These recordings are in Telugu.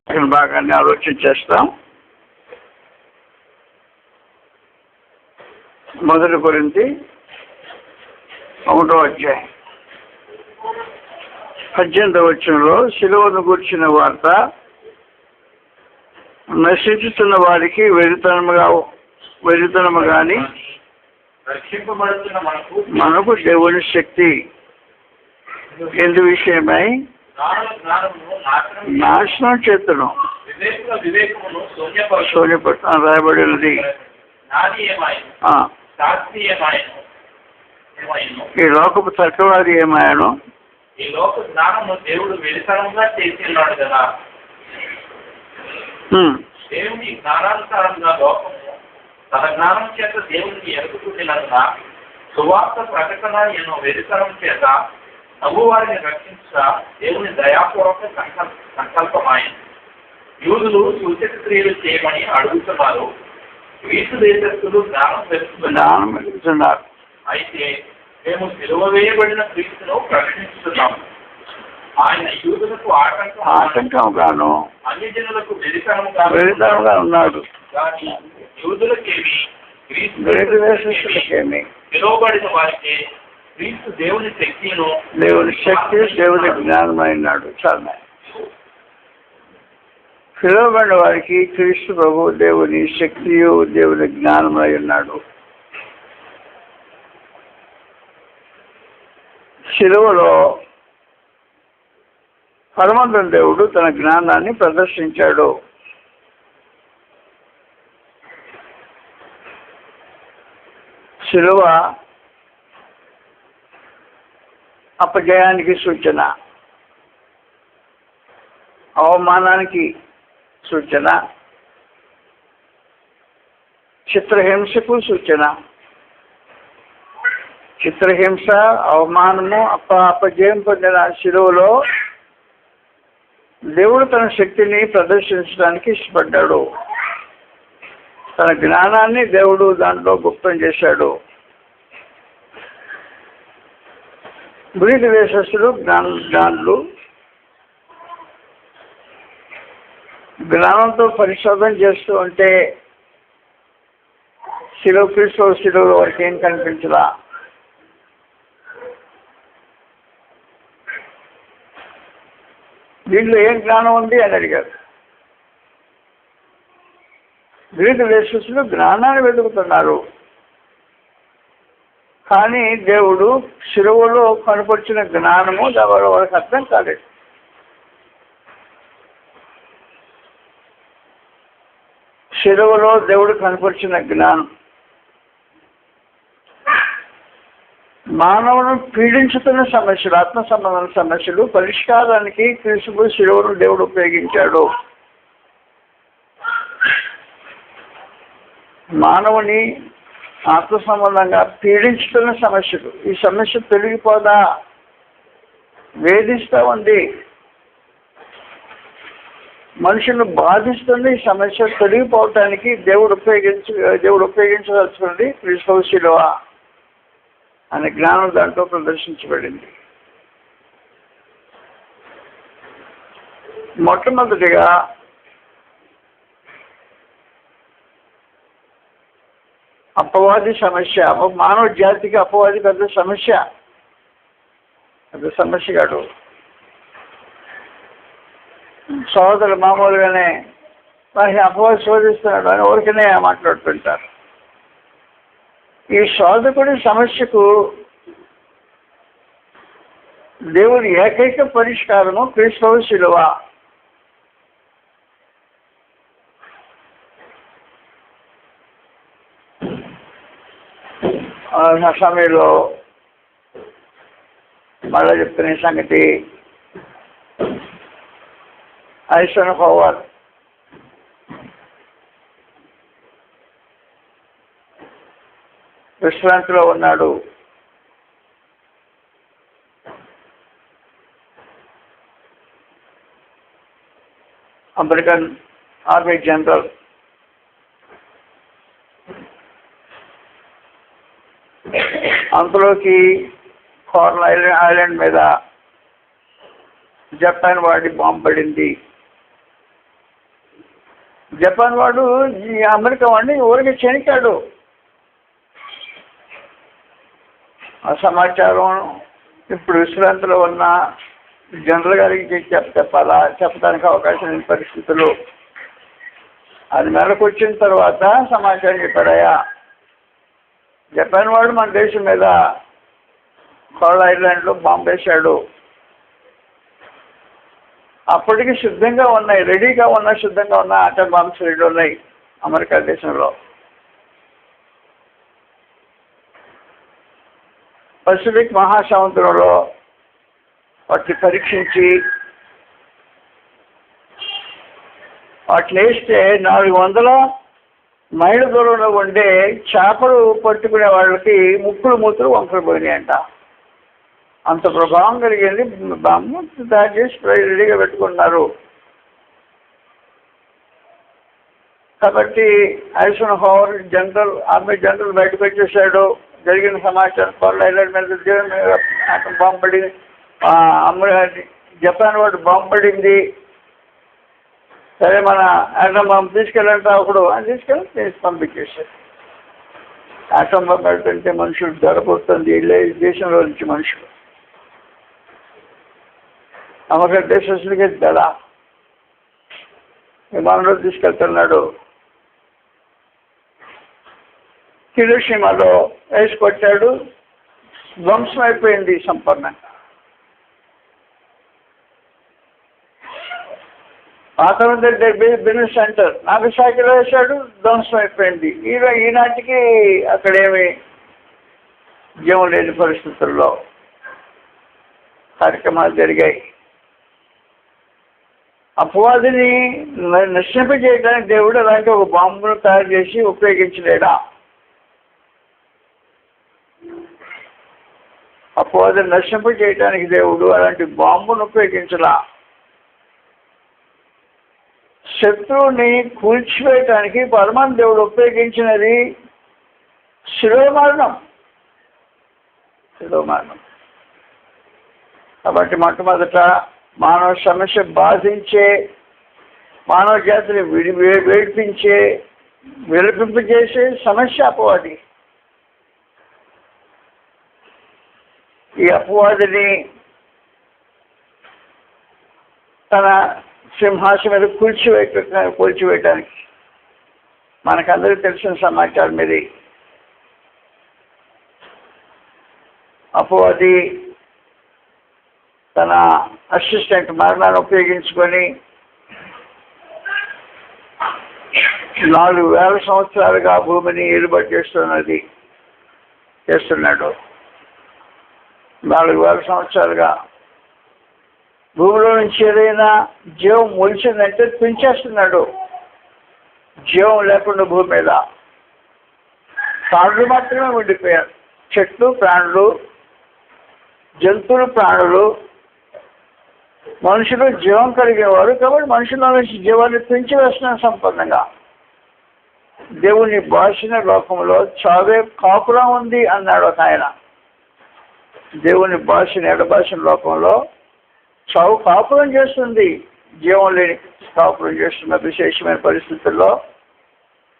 భాగాన్ని ఆలోచన చేస్తాం. 1 కొరింథీ 1వ అధ్యాయం 18వ వచనంలో శిలువను గూర్చిన వార్త నశించుతున్న వారికి వెరితనము గాని రక్షింపబడుతున్న మనకు దేవుని శక్తి ఎందు విషయమై నాశనం చేతును శూన్యపట్నం రాయబడినది. ఈ లోకపు తర్కవాది ఏమాయను, ఈ లోక జ్ఞానము దేవుడు వెలితనంగా చేస్తున్నాడు కదా. దేవుని జ్ఞానానుసారంగా లోకము తన జ్ఞానం చేత దేవునికి ఎరుగుతుండినందున సువార్త ప్రకటన ఎన్నో వెలితనం చేత నవ్వు వారిని రక్షించ దేవుని దయాపూర్వక సంకల్పమాయను. యూదులు సూచక క్రియలు చేయమని అడుగుతున్నారు, గ్రీసు దేశస్తులు జ్ఞానం తెలుస్తున్నారు. అయితే మేము సిలువ వేయబడిన క్రీస్తును ప్రకటిస్తున్నాము. ఆయన యూదులకు ఆటంకంగాను అన్ని జనులకు వెలితనముగా ఉన్నాడు. కానీ యూదులకేమి గ్రీసు పిలువబడిన వారికి క్రీస్తు దేవుని శక్తిను దేవుని జ్ఞానమైనాడు. చాలా పిలువబడిన వారికి క్రీస్తు ప్రభు దేవుని శక్తియు దేవుని జ్ఞానమై ఉన్నాడు. శిలువలో పరమంతుని దేవుడు తన జ్ఞానాన్ని ప్రదర్శించాడు. శిలువ అపజయానికి సూచన, అవమానానికి సూచన, చిత్రహింసకు సూచన. చిత్రహింస, అవమానము, అపజయం పొందిన శిలువలో దేవుడు తన శక్తిని ప్రదర్శించడానికి ఇష్టపడ్డాడు. తన జ్ఞానాన్ని దేవుడు దాంట్లో గుప్తం చేశాడు. గ్రీకు దేశస్తులు జ్ఞానులు జ్ఞానంతో పరిశోధన చేస్తూ ఉంటే క్రీస్తు శిలువ వారికి ఏం కనిపించదా? దీంట్లో ఏం జ్ఞానం ఉంది అని అడిగారు. గ్రీకు దేశస్తులు జ్ఞానాన్ని వెతుకుతున్నారు, కానీ దేవుడు శిలువలో కనపరిచిన జ్ఞానము వారికి అర్థం కాలేదు. శిలువలో దేవుడు కనపరిచిన జ్ఞానం మానవును పీడించుతున్న సమస్యలు, ఆత్మ సంబంధమైన సమస్యలు పరిష్కారానికి క్రీస్తు శిలువను దేవుడు ఉపయోగించాడు. మానవుని ఆత్మ సంబంధంగా పీడించుతున్న సమస్యలు, ఈ సమస్య తొలగిపోదా, వేధిస్తూ ఉంది, మనుషులను బాధిస్తుంది. ఈ సమస్య తొలగిపోవటానికి దేవుడు ఉపయోగించవలసినది క్రీస్తు శిలువ అనే జ్ఞానం దాంట్లో ప్రదర్శించబడింది. మొట్టమొదటిగా అపవాది సమస్య, మానవ జాతికి అపవాది పెద్ద సమస్య కాదు. సోదరులు మామూలుగానే వారిని అపవాది శోధిస్తున్నాడు అని ఊరికనే మాట్లాడుతుంటారు. ఈ శోధకుడి సమస్యకు దేవుని ఏకైక పరిష్కారము క్రీస్తు శిలువ. ఆ సమయంలో మళ్ళా చెప్తున్న సంగతి, ఐసన్హోవర్ విశ్రాంతిలో ఉన్నాడు. అమెరికన్ ఆర్మీ జనరల్ అంతలోకి కార్ల్ ఐలాండ్ మీద జపాన్ వాడి బాంబు పడింది. జపాన్ వాడు ఈ అమెరికా వాడిని ఊరికి చెనికాడు. ఆ సమాచారం ఇప్పుడు విశ్రాంతిలో ఉన్న జనరల్ గారికి చెప్పడానికి అవకాశం లేని పరిస్థితులు. అది మేరకు వచ్చిన తర్వాత సమాచారం చెప్పాడయా, జపాన్ వాడు మన దేశం మీద కోళ్ళ ఐలాండ్లో బాంబు వేశాడు. అప్పటికి సిద్ధంగా ఉన్నాయి, రెడీగా ఉన్న సిద్ధంగా ఉన్న ఆటం బాంబ్స్ రెడీ ఉన్నాయి అమెరికా దేశంలో. పసిఫిక్ మహాసముద్రంలో వాటిని పరీక్షించి వాటిని వేస్తే 400 మైళ్ళ దూరంలో ఉండే చేపలు పట్టుకునే వాళ్ళకి ముక్కులు మూతులు వంకలు పోయినాయంట. అంత ప్రభావం కలిగింది. బాంబు తయారు చేసి రెడీగా పెట్టుకున్నారు. కాబట్టి ఐసెన్హోవర్ ఆర్మీ జనరల్ బయటకు వచ్చేసాడు. జరిగిన సమాచారం కోళ్ళ ఐలాండ్ మీద బాంబు పడి జపాన్ వాడు బాంబు పడింది. సరే మన ఆటం బాంబు తీసుకెళ్ళంటే ఒకడు అని తీసుకెళ్ళి పంపించేశారు. ఆటం బాంబు పెడుతుంటే మనుషులు దొరకొస్తుంది వెళ్ళే దేశంలో నుంచి మనుషులు. అమెరికా దేశస్తులకి దడ విమానంలో తీసుకెళ్తున్నాడు. హిరోషిమాలో వేసి కొట్టాడు. ధ్వంసం అయిపోయింది సంపన్నంగా. ఆ తర్వాత బిజినెస్ సెంటర్ నాగసాకిలో వేశాడు. ధ్వంసం అయిపోయింది. ఈనాటికి అక్కడేమి జీవం లేని పరిస్థితుల్లో కార్యక్రమాలు జరిగాయి. అపవాదిని నశింపజేయడానికి దేవుడు అలాంటి ఒక బాంబును తయారు చేసి ఉపయోగించలేడా? అపవాదిని నశింపజేయడానికి దేవుడు అలాంటి బాంబును ఉపయోగించలా. శత్రువుని కూల్చివేయటానికి పరమాన్ దేవుడు ఉపయోగించినది శిలువ మరణం. కాబట్టి మొట్టమొదట మానవ సమస్య బాధించే, మానవ జాతిని వేడిపించే, విలపింపజేసే సమస్య అపవాది. ఈ అపవాదిని తన సింహాసనం మీద కూల్చివేయటానికి మనకందరికీ తెలిసిన సమాచారం ఇది. అపవాది తన అసిస్టెంట్ మరణాన్ని ఉపయోగించుకొని 4,000 సంవత్సరాలుగా భూమిని ఏలుబడి చేస్తున్నాడు. 4,000 సంవత్సరాలుగా భూమిలో నుంచి ఏదైనా జీవం మొలిచిందంటే పెంచేస్తున్నాడు. జీవం లేకుండా భూమి మీద ప్రాణులు మాత్రమే ఉండిపోయారు. చెట్లు, ప్రాణులు, జంతువులు, ప్రాణులు, మనుషులు జీవం కలిగేవారు. కాబట్టి మనుషుల నుంచి జీవాన్ని పెంచివేస్తున్నారు సంపన్నంగా. దేవుని భాషన లోకంలో చావే కాపురం ఉంది అన్నాడు ఒక ఆయన. దేవుని భాషని ఎడభాషణ లోకంలో చావు కాపురం చేస్తుంది. జీవం లేని కాపురం చేస్తున్న విశేషమైన పరిస్థితుల్లో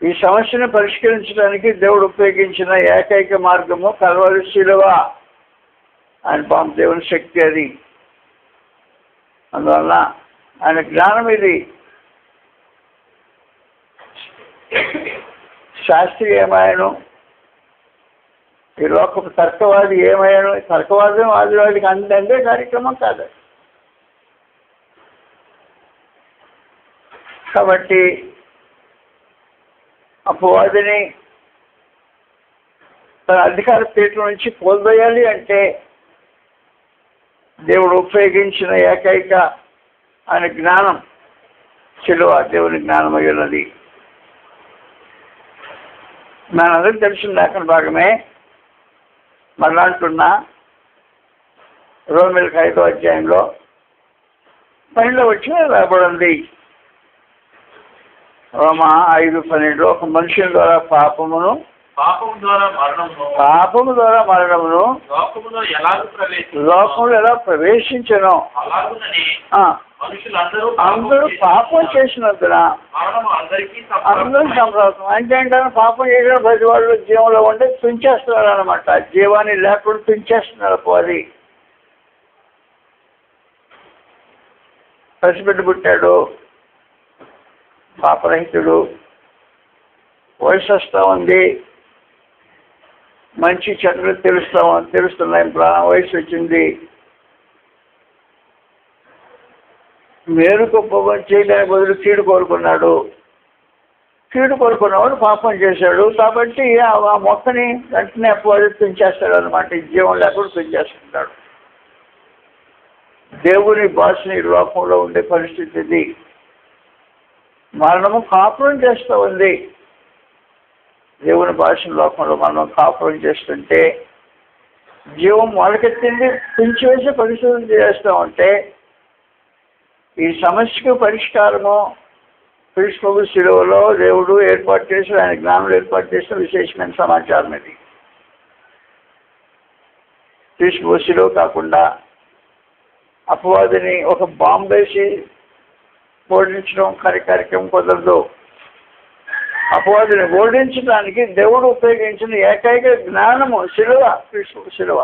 ఈ సమస్యను పరిష్కరించడానికి దేవుడు ఉపయోగించిన ఏకైక మార్గము కల్వరి శిలువ. ఆయన దేవుని శక్తి అది. అందువల్ల ఆయన జ్ఞానం ఇది. శాస్త్రి ఏమాయను, ఈ లోకపు తర్కవాది ఏమయ్యాను. తర్కవాదం ఆదివాదికి అందే కార్యక్రమం కాదు. కాబట్టి అపవాదిని తన అధికార పీఠం నుంచి కోల్పోయాలి అంటే దేవుడు ఉపయోగించిన ఏకైక ఆయన జ్ఞానం శిలువ దేవుని జ్ఞానం అయి ఉన్నది. మనందరికీ తెలిసిన లేఖన భాగమే. మళ్ళా అంటున్నా, రోమిలకు 5వ అధ్యాయంలో 12 వచ్చిన రాబడింది. రోమా 5:12 ఒక మనుషుల ద్వారా పాపము ద్వారా మరణమును లోకంలో ఎలా ప్రవేశించను మనుషులందరూ అందరూ పాపం చేసినందున మరణము అందరికీ అందరూ సంప్రాప్తం. అంటే ఏంటంటే పాపం చేసిన ప్రతి వాళ్ళు జీవంలో ఉంటే తుంచేస్తున్నారు అనమాట. జీవాన్ని లేకుండా తుంచేస్తున్నారు. అది పసిబిడ్డ పుట్టాడు, పాపరహితుడు, వయసు వస్తూ ఉంది, మంచి చెడులు తెలుస్తున్నాయి, ప్రాణ వయసు వచ్చింది, మేలు గొప్ప చేయడానికి బదులు కీడు కోరుకున్నాడు. కీడు కోరుకున్నవాడు పాపం చేశాడు. కాబట్టి ఆ మొక్కని వెంటనే అప్పుడు తుంచేస్తాడు అనమాట. జీవం లేకుండా తుంచేస్తున్నాడు. దేవుని భాషని లోకంలో ఉండే పరిస్థితి ఇది. మరణము కాపురం చేస్తూ ఉంది. దేవుని భాషని లోకంలో మనం కాపురం చేస్తుంటే జీవం మొలకెత్తింది తుంచివేసే పరిశోధన చేస్తూ ఉంటే ఈ సమస్యకు పరిష్కారము క్రీస్తు శిలువలో దేవుడు ఏర్పాటు చేసి ఆయన జ్ఞానంలో ఏర్పాటు చేసిన విశేషమైన సమాచారం ఇది. క్రీస్తు శిలువ కాకుండా అపవాదిని ఒక బాంబు వేసి ఓడించడం కార్యక్రమం కుదరదు. అపవాదిని ఓడించడానికి దేవుడు ఉపయోగించిన ఏకైక జ్ఞానము శిలువ, క్రీస్తు శిలువ.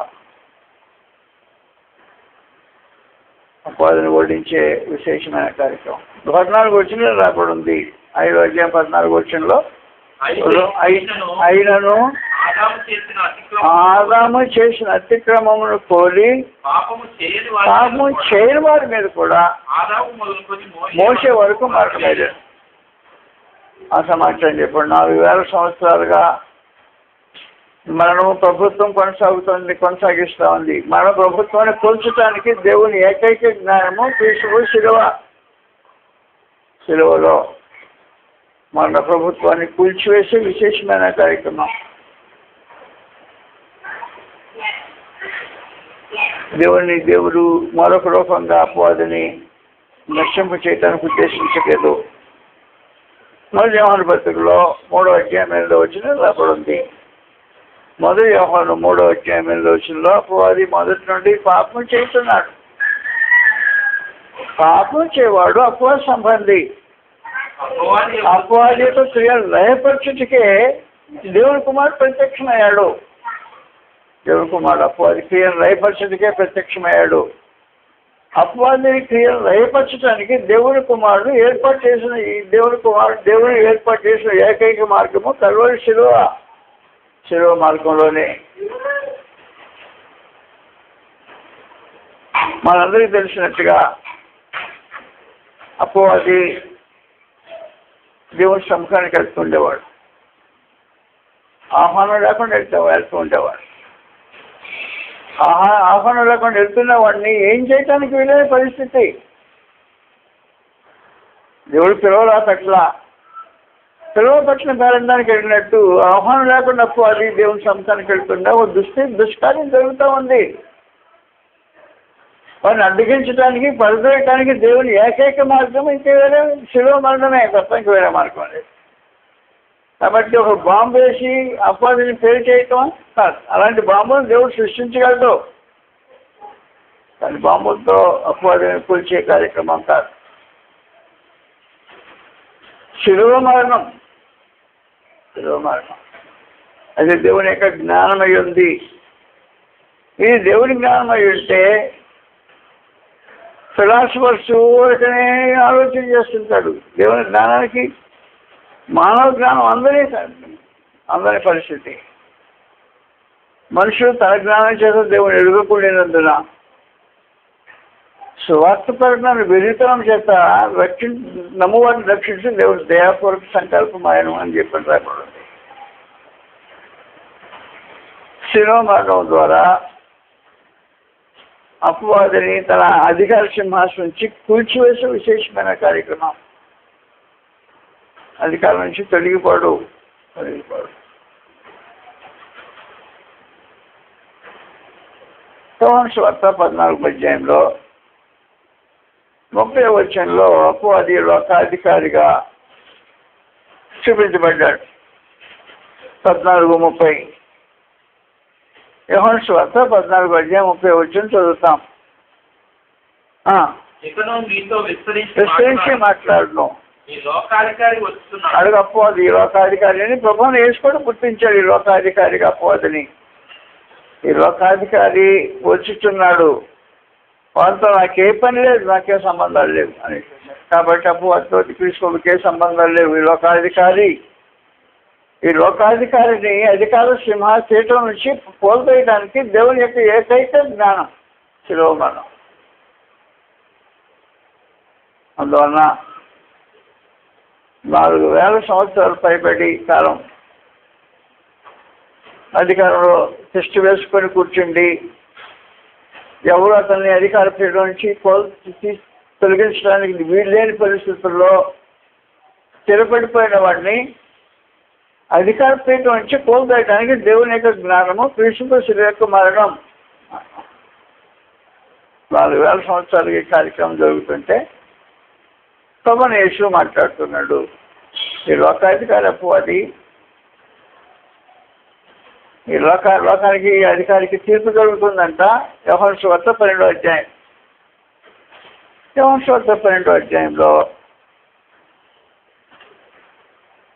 అపవాదిని ఓడించే విశేషమైన కార్యక్రమం 14 వచనంలో రాబడి ఉంది. 5వ అధ్యాయం 14 వచనంలో అయినను ఆదాము చేసిన అతిక్రమమును కోరి పాపము చేయని వారి మీద కూడా మోసే వరకు మరణమైంది. ఆ సమాచారం చెప్పండి. 4000 సంవత్సరాలుగా మరణము ప్రభుత్వం కొనసాగిస్తూ ఉంది. మన ప్రభుత్వాన్ని కూల్చడానికి దేవుని ఏకైక జ్ఞానము క్రీస్తు శిలువలో మన ప్రభుత్వాన్ని కూల్చివేసే విశేషమైన కార్యక్రమం. దేవుడు మరొక రూపంగా అపవాదిని నశింప చేయడానికి ఉద్దేశించలేదు. మొదటి యోహాను పత్రికలో 3వ అధ్యాయం 8వ వచనం రాబడి ఉంది. మొదటి యోహాను 3వ అధ్యాయం 8వ వచనంలో అపవాది మొదటి నుండి పాపం చేస్తున్నాడు. పాపం చేయవాడు అపవాది సంబంధి. అపవాది యొక్క క్రియలు లయపరచుటకే దేవుని కుమారుడు ప్రత్యక్షమయ్యాడు. దేవుని కుమారుడు అపవాది క్రియలు లయపరచుటకే ప్రత్యక్షమయ్యాడు. అపవాది క్రియలు లయపరచడానికి దేవుని కుమారుడు ఏర్పాటు చేసిన దేవుడు ఏర్పాటు చేసిన ఏకైక మార్గము కల్వరి శిలువ మార్గంలోనే. మనందరికీ తెలిసినట్టుగా అపవాది దేవుని సముఖానికి వెళ్తుండేవాడు. ఆహ్వానం లేకుండా వెళ్తూ ఉండేవాడు. ఆహ్వానం లేకుండా వెళ్తున్న వాడిని ఏం చేయటానికి వీలైన పరిస్థితి. దేవుడు పిలవలా పట్ల పేరండానికి వెళ్ళినట్టు ఆహ్వానం లేకుండా అది దేవుని సముఖానికి వెళ్తుండే ఓ దుష్కార్యం జరుగుతూ ఉంది. వారిని అడ్డగించడానికి పడదొయటానికి దేవుని ఏకైక మార్గం ఇంకే వేరే శిలువ మరణమే తప్ప ఇంక వేరే మార్గం లేదు. కాబట్టి ఒక బాంబు వేసి అపవాదిని పేరు చేయటం కాదు. అలాంటి బాంబును దేవుడు సృష్టించగలడు, కానీ బాంబులతో అపవాదిని కూల్చే కార్యక్రమం కాదు. శిలువ మరణం అది దేవుని యొక్క జ్ఞానమై ఉంది. ఇది దేవుని జ్ఞానమై ఉంటే ఫిలాసఫర్స్ ఊరికనే ఆలోచన చేస్తుంటాడు. దేవుని జ్ఞానానికి మానవ జ్ఞానం అందరి పరిస్థితి. మనుషులు తన జ్ఞానం చేత దేవుని ఎదుగుకూడినందున స్వార్థ పరిజ్ఞానం విరితనం చేత నమ్మువారిని రక్షించి దేవుని దయాపూర్వక సంకల్పం ఆయన అని చెప్పి రాబడింది. శిలువ మార్గం ద్వారా అపవాదిని తన అధికార సింహాసనం నుంచి కూల్చివేసే విశేషమైన కార్యక్రమం. అధికారం నుంచి తొలగిపోడు. యోహాను సువార్త 14వ అధ్యాయంలో 30వ వచనంలో అపవాది లోకాధికారిగా చూపించబడ్డాడు. 14:30 యోహాను సువార్త 14వ అధ్యాయం 30వ వచనం చదువుతాం. ఇకను మీతో విస్తరించి మాట్లాడను. ఈ లోకాధికారి వస్తున్నాడు. అడుగు అపవాది, ఈ లోకాధికారి అని ప్రభువుని వేసుకొని గుర్తించాడు. ఈ లోకాధికారిగా అపవాదిని. ఈ లోకాధికారి వచ్చుచున్నాడు, వాళ్ళతో నాకే పని లేదు, నాకే సంబంధాలు లేవు అని. కాబట్టి అపవాదితో క్రీస్తుకే సంబంధాలు లేవు. ఈ లోకాధికారిని అధికార సింహాసనం నుంచి కోల్పోయడానికి దేవుని యొక్క ఏకైక జ్ఞానం శిలువ మరణం. అందువలన 4000 సంవత్సరాలు పైబడి కాలం అధికారంలో టెస్ట్ వేసుకొని కూర్చుండి ఎవరు అతన్ని అధికార పీఠం నుంచి తొలగించడానికి వీల్లేని పరిస్థితుల్లో స్థిరపడిపోయిన వాడిని అధికార పీఠం నుంచి కోల్పోయడానికి దేవుని యొక్క జ్ఞానము క్రీస్తు శిలువ యొక్క మరణం. 4000 సంవత్సరాలకి ఈ కార్యక్రమం జరుగుతుంటే ప్రభువుని యేసు మాట్లాడుతున్నాడు. ఈ లోకాధికారి అపవాది, ఈ లోకానికి అధికారికి తీర్పు జరుగుతుందంట. యోహాను సువార్త 12వ అధ్యాయం. యోహాను సువార్త 12వ అధ్యాయంలో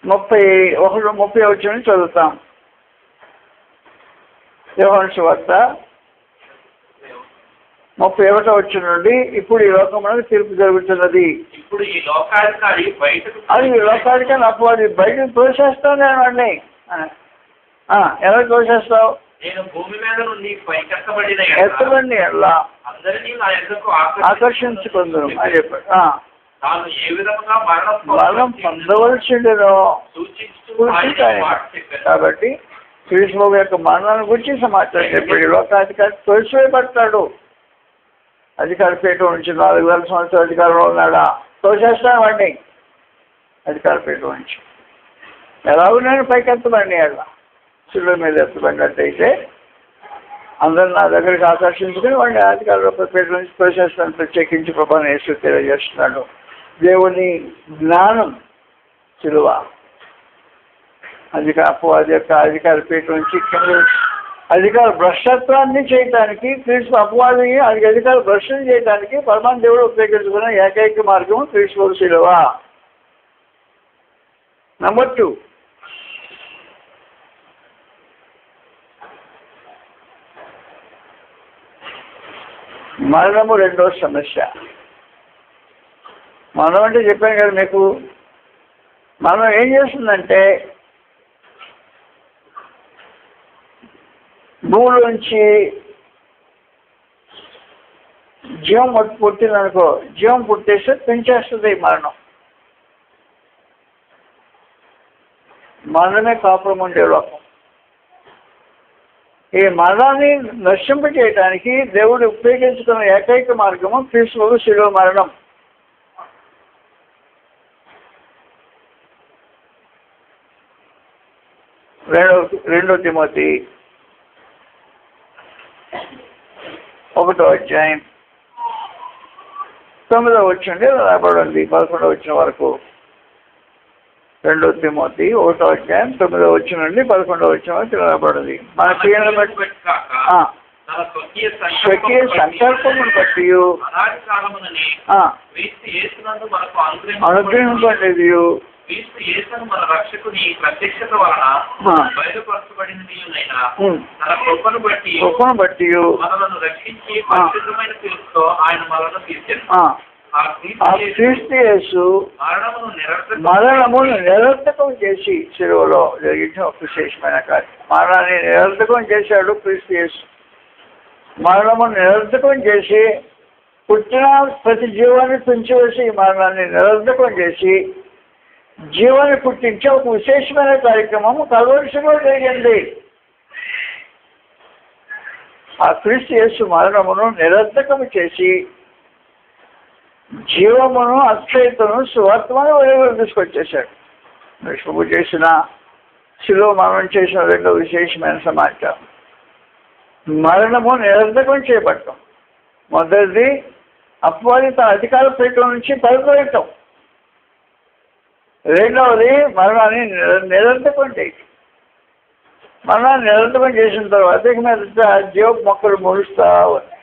30 వచ్చిన చదువుతాం. యోహాను సువార్త 31వ వచ్చిన నుండి, ఇప్పుడు ఈ లోకమునకు తీర్పు జరుగుతున్నది. ఇప్పుడు ఈ లోకాధికారి బయటకు, అది ఈ లోకాధికారి అపవాది బయటకు తోసేస్తాను నేను వాడిని. ఎలా తోసేస్తావు? నేను భూమి మీద నుండి పైకెత్తబడిన ఎలా అందరినీ నా యొద్దకు ఆకర్షించుకుందును అని చెప్పాడు. తాను ఏ విధంగా మరణం పొందవలసిండేనో కాబట్టి క్రీస్తు యొక్క మరణాన్ని గురించి సమాచారం చెప్పాడు. ఈ లోకాధికారి తోసివేయబడతాడు. అధికార పీఠం నుంచి 4000 సంవత్సరాల అధికారంలో ఉన్నాడా? తోసేస్తాను వాడిని అధికార పీఠం నుంచి. ఎలాగో నేను పైకి ఎత్తబండి, అలా శిలువ మీద ఎత్తబడినట్టయితే అందరూ నా దగ్గరికి ఆకర్షించుకుని వాడిని అధికార పీఠం నుంచి తోసేస్తాను. ప్రత్యేకించి ప్రభువుని యేసు తెలియజేస్తున్నాడు. దేవుని జ్ఞానం శిలువ. అపవాది యొక్క అధికార పీఠం నుంచి అధికార భ్రష్టత్వాన్ని చేయడానికి, క్రీస్తు అపవాది అధికార భ్రష్టం చేయడానికి పరమాత్మ దేవుడు ఉపయోగించుకున్న ఏకైక మార్గం క్రీస్తు శిలువ. నంబర్ 2, మరణము రెండో సమస్య. మనం అంటే చెప్పాను కదా మీకు, మనం ఏం చేస్తుందంటే భూమిలోంచి జీవం పుట్టిందనుకో, జీవం పుట్టేస్తే పెంచేస్తుంది మరణం. మరణమే కాపురం ఉండే లోకం. ఈ మరణాన్ని నశింపచేయడానికి దేవుడు ఉపయోగించుకున్న ఏకైక మార్గము క్రీస్తు శిలువ మరణం. రెండో తిమోతి 1వ అధ్యాయం 9వ వచనం రాబడి ఉంది 11వ వచనం వరకు. 2 తిమోతి 1వ అధ్యాయం 9వ వచనం నుండి 11వ వచనం వరకు రాబడింది. మన క్రియను బట్టి స్వకీయ సంకల్పమును బట్టి అనుగ్రహం పొందేది క్రీస్తు యేసును మన రక్షకుని ప్రత్యక్షత వలన బయలుపరచబడినదియునైనా తన కృపను బట్టి మనలను రక్షించి పరిశుద్ధమైన పిలుపుతో ఆయన మనలను తీర్చారు. క్రీస్తు యేసు మరణమును నిరర్థకం చేసి శిలువలో జరిగిన ఒక విశేషమైన కార్యం. మరణాన్ని నిరర్థకం చేశాడు క్రీస్తు యేసు. మరణమును నిరర్థకం చేసి పుట్టిన ప్రతి జీవాన్ని తుంచివేసి మరణాన్ని నిరర్థకం చేసి జీవాన్ని పుట్టించే ఒక విశేషమైన కార్యక్రమం కల్వరిలో జరిగింది. ఆ క్రీస్తు యేసు మరణమును నిరర్థకము చేసి జీవమును అక్షయతను సువార్తమని వెలుగులో తీసుకొచ్చేశాడు. విష్ణువు చేసిన శిలువ మరణం చేసిన రెండో విశేషమైన సమాచారం. మరణము నిరర్థకం చేయబడటం. మొదటిది అపవాది తన అధికార పీఠం నుంచి పడిపోయటం. రెండవది మరణాన్ని నిరర్థకం చేయటం. మరణాన్ని నిరర్థకం చేసిన తర్వాత ఇక మీద జీవ మొక్కలు మొలుస్తా ఉన్నాయి.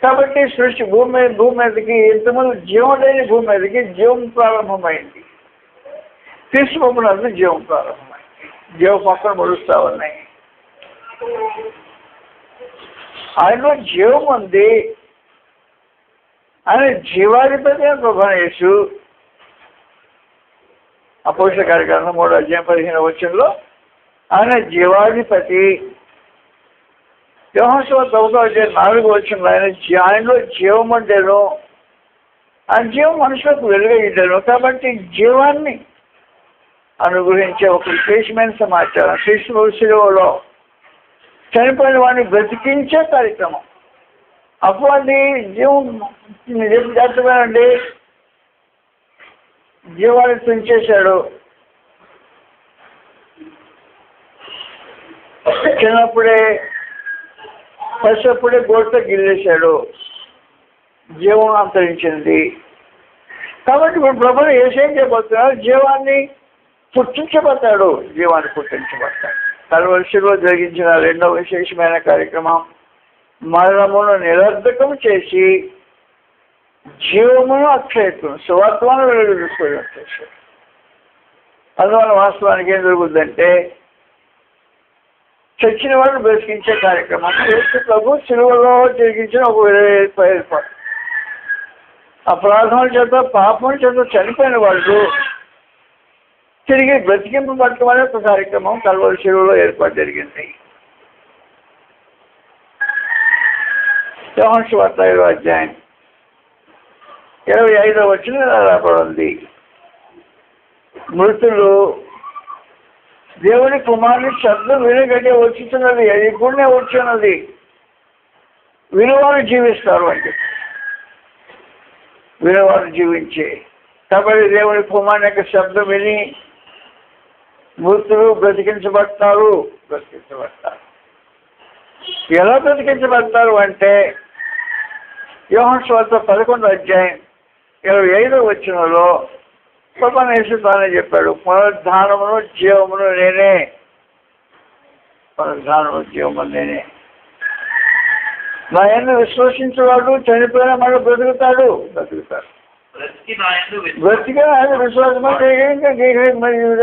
కాబట్టి సృష్టి భూమి మీదకి ఇంతకుముందు జీవం లేని భూమి మీదకి జీవం ప్రారంభమైంది. క్రీస్తు పంపినందుకు జీవం ప్రారంభమైంది. జీవ పక్కన ముడుస్తూ ఉన్నాయి. ఆయనలో జీవం ఉంది. ఆయన జీవాధిపతి అని ప్రభువైన యేసు అపోస్తల కార్యక్రమం 3:15 ఆయన జీవాధిపతి. యోహాను సువార్త 1:4 ఆయనలో జీవం ఉండేను, ఆ జీవం మనుషులకు వెలుగయ్యాను. కాబట్టి జీవాన్ని అనుగ్రహించే ఒక విశేషమైన సమాచారం క్రీస్తు శిలువలో చనిపోయిన వాడిని బ్రతికించే కార్యక్రమం. అప్పుడు అది జీవం జాగ్రత్తగానండి, జీవాన్ని తుంచేశాడు. చిన్నప్పుడే పసినప్పుడే గోడతో గిల్లేశాడు, జీవం అంతరించింది. కాబట్టి ఇప్పుడు ప్రభువు ఏం చేయబోతున్నాడు? జీవాన్ని పుట్టించబడతాడు. జీవాన్ని పుట్టించబడతాడు. కల్వరిలో జరిగించిన రెండవ విశేషమైన కార్యక్రమం మరణమును నిరర్ధకం చేసి జీవమును అక్షయత్వం సువార్తను వెలుగు చేశాడు. అందువల్ల వాస్తవానికి ఏం జరుగుతుందంటే చచ్చిన వాళ్ళు బ్రతికించే కార్యక్రమం యేసు ప్రభు సిలువలో జరిగించిన ఒక ఏర్పాటు. అపరాధముల చేత పాపం చేత చనిపోయిన వాళ్ళు తిరిగి బ్రతికింపబడటం అనే ఒక కార్యక్రమం కల్వరి శిలువలో ఏర్పాటు జరిగింది. యోహాను సువార్త 5:25 రాబడింది. మృతులు దేవుని కుమారుని శబ్దం వినగట్టే వచ్చుతున్నది, అది కూడా వచ్చున్నది, విలువను జీవిస్తారు అంటే విలువను జీవించే. కాబట్టి దేవుని కుమారుని యొక్క శబ్దం విని మృతులు బ్రతికించబడతారు. ఎలా బ్రతికించబడతారు అంటే యోహాను సువార్త 11:25 ప్రభువైన యేసు తానే చెప్పాడు, పునరుద్ధానమును జీవమును నేనే. పునరుద్ధానము జీవమును నేనే. నా యందు విశ్వసించేవాడు చనిపోయిన మనం బ్రతుకుతాడు. బ్రతికిన ఆయన విశ్వాసం మరి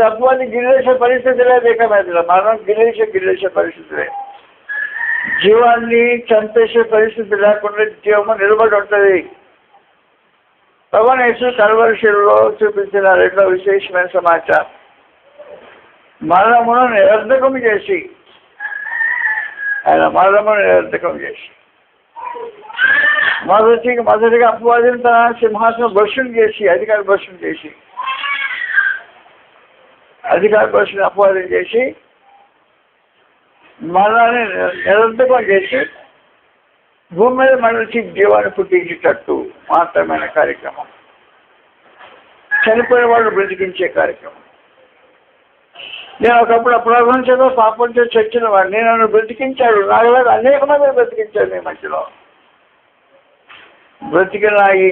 అపవాది గిరిలేసే పరిస్థితులే దిగలేదు. మనం గిరిలేసే పరిస్థితులే. జీవాన్ని చంపేసే పరిస్థితి లేకుండా జీవము నిలబడి ఉంటుంది. ప్రభువైన యేసు కల్వరి శిలువలో చూపించిన రెండో విశేషమైన సమాచారం మరణమును నిరర్ధకం చేసి ఆయన మరణమును నిరర్ధకం చేసి మొదటిగా అపవాదిని తన సింహాసనం భ్రష్టుని చేసి అధికార భ్రష్టుని అపవాదం చేసి మరణాన్ని నిరర్ధకం చేసి భూమి మీద మనిషి జీవాన్ని పుట్టించేటట్టు మాత్రమైన కార్యక్రమం. చనిపోయిన వాళ్ళు బ్రతికించే కార్యక్రమం. నేను ఒకప్పుడు అపరాధం చేత పాపం చేత చచ్చిన వాడిని నన్ను బ్రతికించాడు. నాలుగు అనేక మంది బ్రతికించాడు. మీ మధ్యలో బ్రతికిన ఈ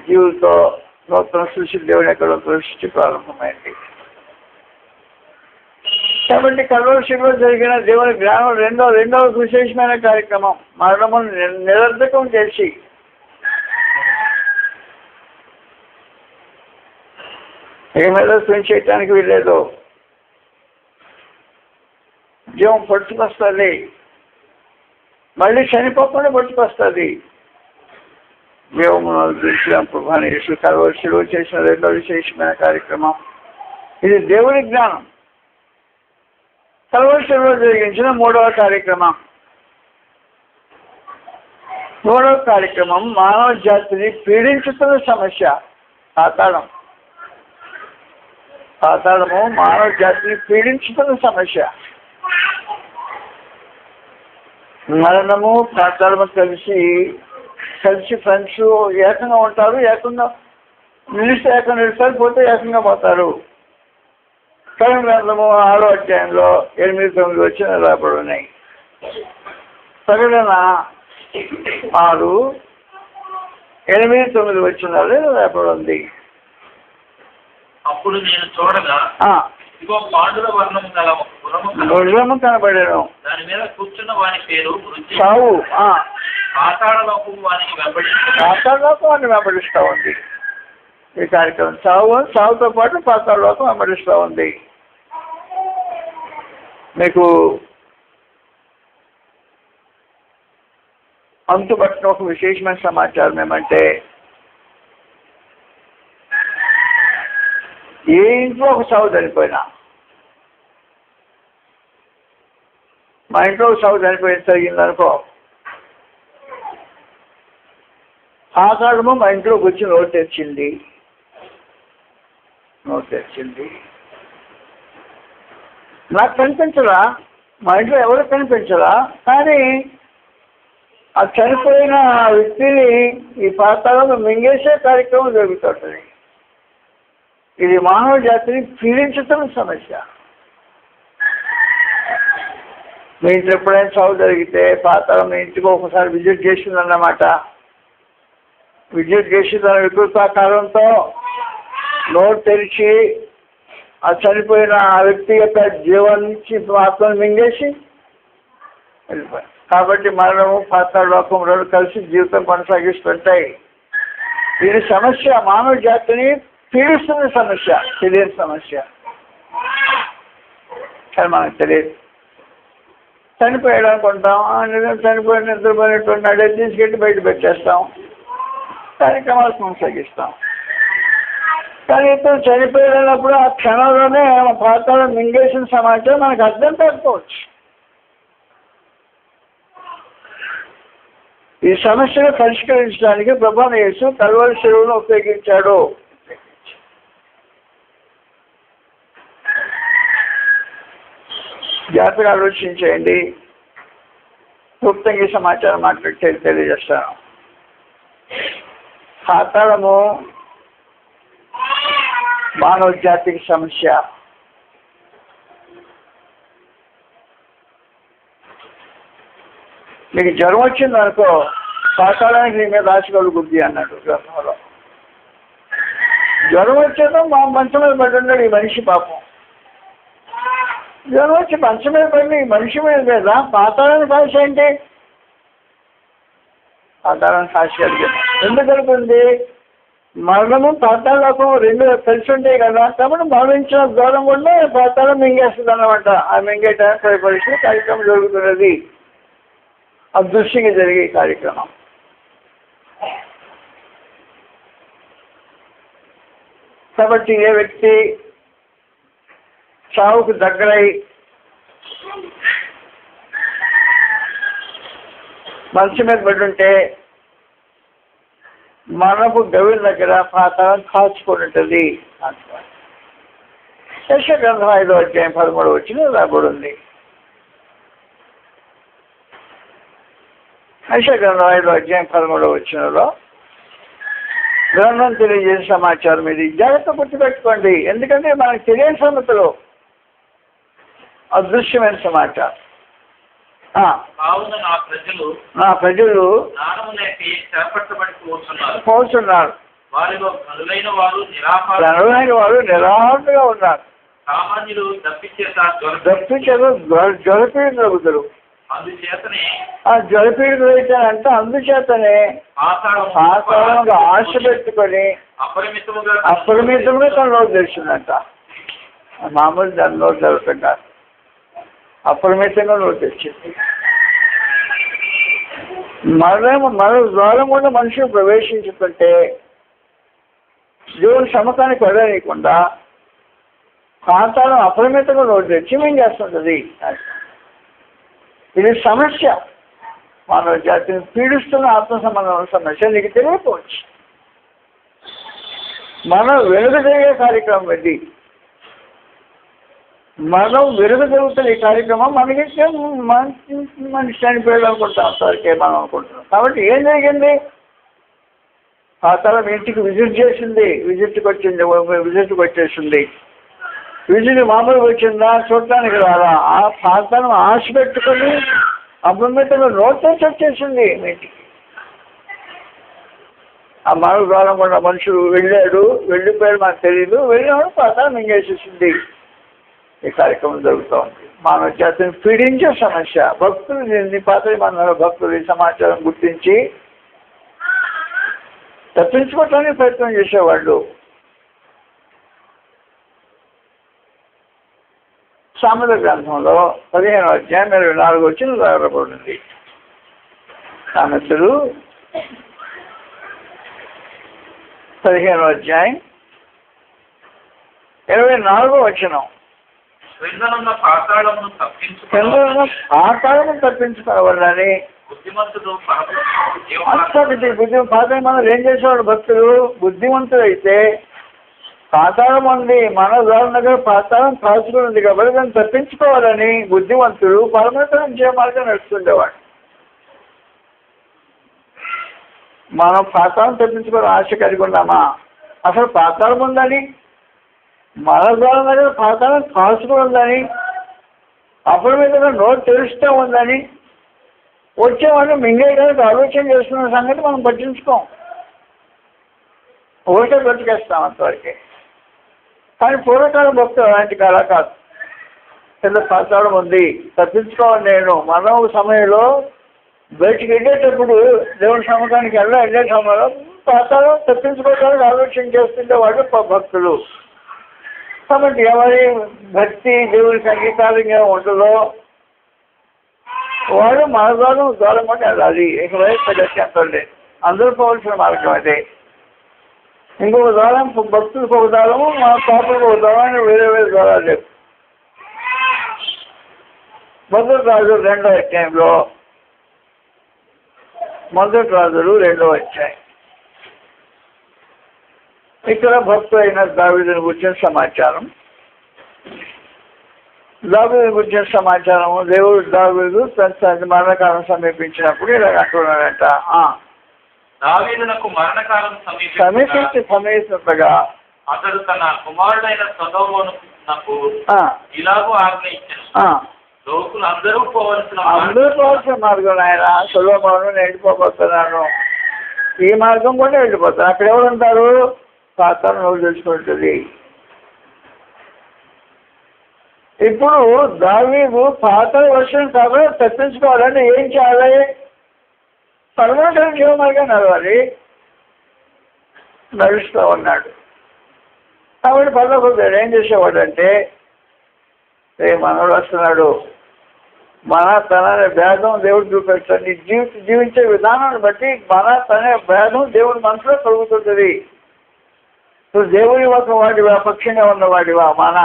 జీవులతో నూతన సృష్టి దేవుని ఎక్కడో సృష్టి ప్రారంభమైంది. కాబట్టి కల్వరి శిలువలో జరిగిన దేవుని జ్ఞానం రెండవ విశేషమైన కార్యక్రమం మరణమును నిరర్ధకం చేసి ఏమైనా చేయటానికి వీల్లేదు. జీవం పట్టుకొస్తుంది, మళ్ళీ చనిపోకుండా పట్టుకొస్తుంది. జీవమును దృష్టిలో ప్రభువైన యేసు కల్వరి శిలువ చేసిన రెండవ విశేషమైన కార్యక్రమం ఇది దేవుని జ్ఞానం. కల్వరి శిలువలో జరిగించిన మూడవ కార్యక్రమం మానవ జాతిని పీడించుతున్న సమస్య పాతాళము మానవ జాతిని పీడించుతున్న సమస్య. మరణము పాతాళము కలిసి ఫ్రెండ్స్ ఏకంగా ఉంటారు. ఏకంగా నిలుస్తారు, పోతే ఏకంగా పోతారు. కలం గ్రంథము 6 8-9 రాబడి ఉన్నాయి. ప్రకటన 6-8-9 రాబడి ఉంది. అప్పుడు నేను చూడగా ఇదిగో పాండుర వర్ణము గల ఒక గుర్రము కనబడేను. దాని మీద కూర్చున్న వాని పేరు చావు. పాతాళలోకం వారిని వెంబడిస్తుంది. పాతాళలోకం వారిని వెంబడిస్తూ ఉంది ఈ కార్యక్రమం. చావుతో పాటు పాతాళలోకం వెంబడిస్తూ ఉంది. మీకు అంతుబట్టిన ఒక విశేషమైన సమాచారం ఏమంటే, ఏ ఇంట్లో ఒక చావు చనిపోయినా, మా ఇంట్లో ఒక చావు చనిపోయింది జరిగిందనుకో, ఆకాడము మా ఇంట్లోకి వచ్చి నోటు తెచ్చింది. నాకు కనిపించరా, మా ఇంట్లో ఎవరికి కనిపించరా, కానీ ఆ చనిపోయిన వ్యక్తిని ఈ పాతాళంలో మింగేసే కార్యక్రమం జరుగుతుంటుంది. ఇది మానవ జాతిని పీడించటం సమస్య. మీ ఇంట్లో ఎప్పుడైనా చావు జరిగితే పాతాళం మీ ఇంటికి ఒకసారి విజిట్ చేసిందన్నమాట. విజిట్ చేసిందన్న వికృతాకారంతో నోరు తెరిచి ఆ చనిపోయిన ఆ వ్యక్తి యొక్క జీవాన్ని ఆత్మను మింగేసి వెళ్ళిపోయి. కాబట్టి మరణము పాతాళలోకం రెండు కలిసి జీవితం కొనసాగిస్తుంటాయి. ఇది సమస్య, మానవ జాతిని పీడిస్తున్న సమస్య, తెలియని సమస్య. కానీ మనకు తెలియదు. చనిపోయాడు అనుకుంటాం, చనిపోయిన నిద్రపోయినటువంటి అడే తీసుకెళ్ళి బయట పెట్టేస్తాం, కార్యక్రమాలు కొనసాగిస్తాం. కానీ ఇతను చనిపోయినప్పుడు ఆ క్షణంలోనే పాతాళం మింగేసిన సమాచారం మనకు అర్థం కాకపోవచ్చు. ఈ సమస్యను పరిష్కరించడానికి ప్రభువైన యేసు కల్వరి శిలువను ఉపయోగించాడు. జాగ్రత్తగా ఆలోచించేయండి. క్లుప్తంగా ఈ సమాచారం మాట్లాడి తెలియజేస్తాను. పాతాళము మానవ జాతికి సమస్య. నీకు జ్వరం వచ్చిందనుకో, పాతాళానికి నీ మీద ఆశ కలుగుద్ది అన్నాడు గ్రంథంలో. జ్వరం వచ్చేదో మా మంచం మీద పడి ఉన్నాడు ఈ మనిషి పాపం. జ్వరం వచ్చి మంచం మీద పడి ఈ మనిషి మీద పాతాళానికి ఆశ ఏంటి? పాతాళానికి ఆశ కలిగింది. ఎందుకు కలుగుతుంది? మరణము పాతాళలోకం రెండు కలిసి ఉంటాయి కదా. కాబట్టి మరణించిన దూరం కూడా పాతాళం మింగేస్తుంది అన్నమాట. ఆ మింగేయడానికి పరిస్థితి కార్యక్రమం జరుగుతున్నది. అదృశ్యంగా జరిగే కార్యక్రమం. కాబట్టి ఏ వ్యక్తి చావుకు దగ్గరై మంచం మీద పడి ఉంటే మనకు గవి దగ్గర పాతాళం కాచుకొని ఉంటుంది. యెషయా గ్రంథం 5వ అధ్యాయం 13వ వచనం రాబడి ఉంది. యెషయా గ్రంథం 5వ అధ్యాయం 13వ వచనంలో గ్రంథం తెలియజేసే సమాచారం ఇది. జాగ్రత్త గుర్తుపెట్టుకోండి, ఎందుకంటే మనకు తెలియని సంగతులు, అదృశ్యమైన సమాచారం. నా ప్రజలు పోతున్నారు, వారు నిరాహారులుగా ఉన్నారు. దప్పిచేత జ్వరపీడితులు. ఆ జ్వరపీడితులు అయితే అంటే అందుచేతనే పాతాళంగా ఆశ పెట్టుకొని అపరిమితంగా తన రోజు తెరిచిందంట. మామూలు దాని రోజు జరుగుతుంట అపరిమితంగా రోజు తెచ్చింది. మరో ద్వారం కూడా మనుషులు ప్రవేశించుకుంటే దేవుని సమకానికి వెళ్ళనీయకుండా పాతాళం అపరిమితంగా రోజు తెచ్చి మేము చేస్తుంటుంది. ఇది సమస్య, మానవ జాతిని పీడిస్తున్న ఆత్మ సంబంధమైన సమస్య. నీకు తెలియకపోవచ్చు. మనం వెలుగు జరిగే కార్యక్రమం ఇది. మనం వెలుగు జరుగుతున్న ఈ కార్యక్రమం మనకి మనిషి చనిపోయాడు అనుకుంటాం, సరికే మనం అనుకుంటున్నాం. కాబట్టి ఏం జరిగింది? పాతాళం ఇంటికి విజిట్కి వచ్చేసింది. విజిట్ మామూలుగా వచ్చిందా? చూడటానికి రాలా. ఆ పాతాళం ఆశ పెట్టుకొని అపరిమితంగా నోటీస్ వచ్చేసింది మీ ఇంటికి. ఆ మామూలు ద్వారం కూడా మనుషులు వెళ్ళిపోయాడు మనకు తెలియదు. వెళ్ళినప్పుడు పాతాళం మింగేసేసింది. ఈ కార్యక్రమం జరుగుతూ ఉంది. మానవ జాతిని పీడించే సమస్య. భక్తులు దీన్ని పాతమందిలో భక్తులు ఈ సమాచారం గుర్తించి తప్పించుకోవటానికి ప్రయత్నం చేసేవాళ్ళు. సామెత గ్రంథంలో 15వ అధ్యాయం 24 వచ్చిన రాయబడింది. సామెతలు 15వ అధ్యాయం 24వ వచనం. క్రిందనున్న పాతాళమును తప్పించుకోవాలని బుద్ధిమంతుడు పాతాళం ఏం చేసేవాడు? భక్తులు బుద్ధిమంతుడైతే పాతాళం ఉంది, మన ద్వారా దగ్గర పాతాళం కాచుకుని ఉంది కాబట్టి దాన్ని తప్పించుకోవాలని బుద్ధిమంతుడు పరమేశ్వరం చేయ మార్గం నడుస్తుండేవాడు. మనం పాతాళం తప్పించుకోవాలని ఆశ కలిగి ఉన్నామా? అసలు పాతాళం ఉందని, మన ద్వారా దగ్గర పాతాళం కాచుకుని ఉందని, అప్పుడు మీద నోరు తెరుస్తూ ఉందని వచ్చేవాళ్ళు మింగేయడానికి ఆలోచన చేస్తున్న సంగతి మనం పట్టించుకోం. ఒకటే బ్రతికేస్తాం అంతవరకే. కానీ పూర్వకాల భక్తులు అలాంటి కాలా కాదు. పెద్ద పాతాళం ఉంది, తప్పించుకోవాలి. నేను మనం సమయంలో బయటికి వెళ్ళేటప్పుడు దేవుని సముఖానికి వెళ్ళే సమయంలో పాతాళం తప్పించుకోవడానికి ఆలోచన చేస్తుంటే వాళ్ళు భక్తులు. కాబట్టి ఎవరి భక్తి దేవుడికి అంగీకారంగా ఉంటుందో వాడు మన దూరం కూడా వెళ్ళాలి. ఇకవైపు గత్యంతం లేదు. అందరూ పోవాల్సిన మార్గం అదే. ఇంకొక ద్వారం భక్తులకు ఒక ద్వారము, మన పాపలకు ఒక ద్వారం, వేరే వేరే ద్వారాలు లేవు. మొదటి రాజులు 2వ అధ్యాయంలో, మొదటి రాజులు 2వ అధ్యాయం, ఇక్కడ భక్తు అయిన దావీదుని గురించిన సమాచారం. దావీదుని గురించిన సమాచారము. దేవుడు దావీదు తన మరణకాలం సమీపించినప్పుడు ఇలా అంటున్నాడంట. దావీదునకు మరణకాలం సమీపించగా అతడు తన కుమారుడైన సొలొమోనునకు ఇలాగూ ఆజ్ఞ ఇచ్చాడు. లోకులు అందరూ పోవలసిన మార్గం ఆయన సొలొమోను వెళ్ళిపోతున్నాను, ఈ మార్గం కూడా వెళ్ళిపోతాను. అక్కడ ఎవరు ఉంటారు? పాతాళం నువ్వు తెలుసుకుంటుంది. ఇప్పుడు దావీదు పాతాళ వర్షం కాబట్టి తప్పించుకోవాలంటే ఏం చేయాలి? పరమేశ్వరం జీవమార్గా నడవాలి. నడుస్తూ ఉన్నాడు కాబట్టి పర్లోకొద్దాడు. ఏం చేసేవాడంటే, మనోడు వస్తున్నాడు, మన తన భేదం దేవుడు చూపెడతాడు. నీ జీవించే విధానాన్ని బట్టి మన తన భేదం దేవుడి మనసులో కలుగుతుంటుంది. నువ్వు దేవుని ఒక వాడివా, పక్షంగా ఉన్నవాడివా? మన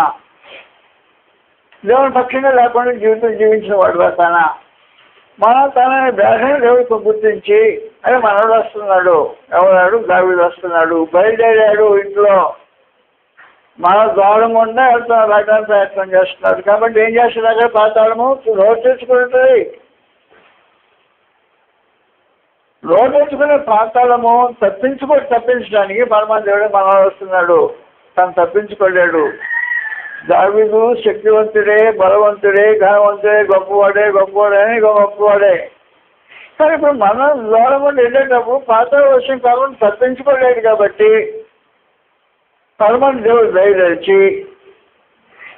దేవుని పక్షంగా లేకుండా జీవితం జీవించిన వాడివా? మన తన భేదం దేవుడికి గుర్తించి, అదే మనోడు వస్తున్నాడు, ఎవరాడు? దావీదు వస్తున్నాడు, బయలుదేరాడు. ఇంట్లో మన ద్వారం ఉండే వెళ్తున్నాడు, రావడానికి ప్రయత్నం చేస్తున్నాడు. కాబట్టి ఏం చేస్తున్నాడు? అక్కడ పాతాళము రోడ్ తెచ్చుకుంటుంది. రోడ్ తెచ్చుకునే పాతాళము తప్పించడానికి పరమాదేవుడు మనోడు వస్తున్నాడు. తను తప్పించుకోలేడు. దావీదు శక్తివంతుడే, బలవంతుడే, ఘనవంతుడే, గొప్పవాడే అని గొప్పవాడే. కానీ ఇప్పుడు మన ద్వారం వెళ్ళేటప్పుడు పాతాళ వర్షం కాకుండా తప్పించుకోలేడు. కాబట్టి పరమాన్ దేవుడు దయదలిచి